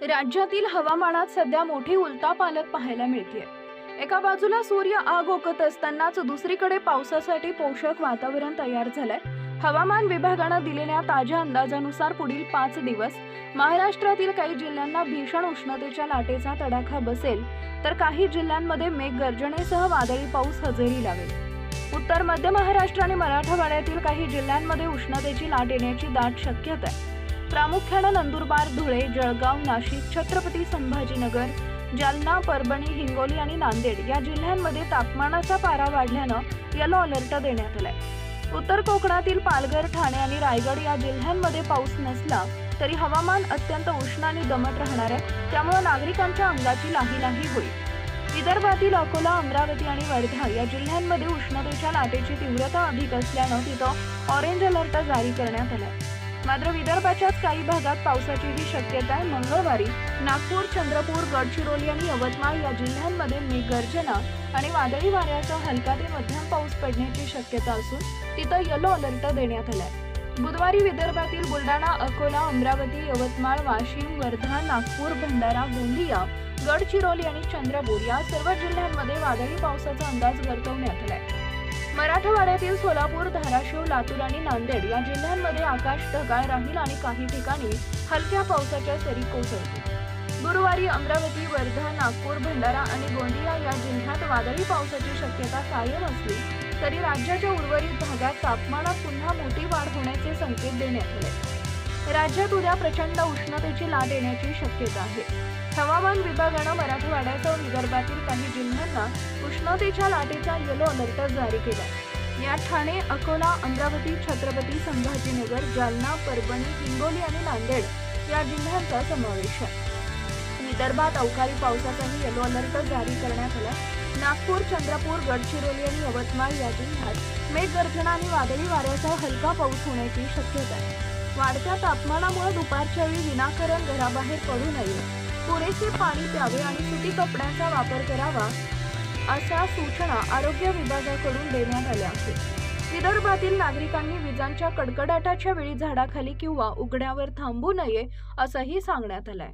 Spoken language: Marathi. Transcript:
राज्यातील हवामानात सध्या मोठी उलथापालथ पाहायला मिळते। एका बाजूला सूर्य आग ओकत असतानाच दुसरीकडे पावसासाठी पोषक वातावरण तयार झालंय। हवामान विभागाने दिलेल्या ताज्या अंदाजानुसार पुढील 5 दिवस महाराष्ट्रातील काही जिल्ह्यांना भीषण उष्णतेच्या लाटेचा तडाखा बसेल, तर काही जिल्ह्यांमध्ये मेघगर्जनेसह वादळी पाऊस हजेरी लावेल। उत्तर मध्य महाराष्ट्र आणि मराठवाड्यातील काही जिल्ह्यांमध्ये उष्णतेची लाट येण्याची दाट शक्यता आहे। प्रामुख्याने नंदुरबार, धुळे, जळगाव, नाशिक, छत्रपती संभाजीनगर, जालना, परभणी, हिंगोली आणि नांदेड या जिल्ह्यांमध्ये तापमानाचा पारा वाढल्याने येलो अलर्ट देण्यात आलाय। उत्तर कोकणातील पालघर, ठाणे आणि रायगड या जिल्ह्यांमध्ये पाऊस नसला तरी हवामान अत्यंत उष्ण आणि दमट राहणार आहे, त्यामुळे नागरिकांच्या अंगाची लाहीलाही होईल। विदर्भातील अकोला, अमरावती आणि वर्धा या जिल्ह्यांमध्ये उष्णतेच्या लाटेची तीव्रता अधिक असल्याने तिथं ऑरेंज अलर्ट जारी करण्यात आलाय। मात्र विदर्भाच्याच काही भागात पावसाचीही शक्यता आहे। मंगळवारी नागपूर, चंद्रपूर, गडचिरोली आणि यवतमाळ या जिल्ह्यांमध्ये मेघगर्जना आणि वादळी वाऱ्यासह हलका ते मध्यम पाऊस पडण्याची शक्यता असून तिथं येलो अलर्ट देण्यात आलाय। बुधवारी विदर्भातील बुलढाणा, अकोला, अमरावती, यवतमाळ, वाशिम, वर्धा, नागपूर, भंडारा, गोंदिया, गडचिरोली आणि चंद्रपूर या सर्व जिल्ह्यांमध्ये वादळी पावसाचा अंदाज वर्तवण्यात आलाय। मराठवाड्यातील सोलापूर, धाराशिव, लातूर आणि नांदेड या जिल्ह्यांमध्ये आकाश ढगाळ राहील आणि काही ठिकाणी हलक्या पावसाच्या सरी कोसळतील। गुरुवारी अमरावती, वर्धा, नागपूर, भंडारा आणि गोंदिया या जिल्ह्यात वादळी पावसाची शक्यता कायम असली तरी राज्याच्या उर्वरित भागात तापमानात पुन्हा मोठी वाढ होण्याचे संकेत देण्यात आले। राज्यात उद्या प्रचंड उष्णतेची लाट येण्याची शक्यता आहे। हवामान विभागाने मराठवाड्यासह विदर्भातील काही जिल्ह्यांना उष्णतेच्या लाटेचा येलो अलर्ट जारी केलाय। यात ठाणे, अकोला, अमरावती, छत्रपती संभाजीनगर, जालना, परभणी, हिंगोली आणि नांदेड या जिल्ह्यांचा समावेश आहे। विदर्भात अवकाळी पावसाचाही येलो अलर्ट जारी करण्यात आला। नागपूर, चंद्रपूर, गडचिरोली आणि यवतमाळ या जिल्ह्यात मेघगर्जना आणि वादळी वाऱ्यासह हलका पाऊस होण्याची शक्यता आहे। वाढत्या तापमानामुळे दुपारच्या वेळी विनाकारण घराबाहेर पडू नये, पुरेसे पाणी प्यावे आणि सुती कपड्यांचा वापर करावा अशा सूचना आरोग्य विभागाकडून देण्यात आल्या आहेत। विदर्भातील नागरिकांनी विजांच्या कडकडाटाच्या वेळी झाडाखाली किंवा उघड्यावर थांबू नये असंही सांगण्यात आलंय।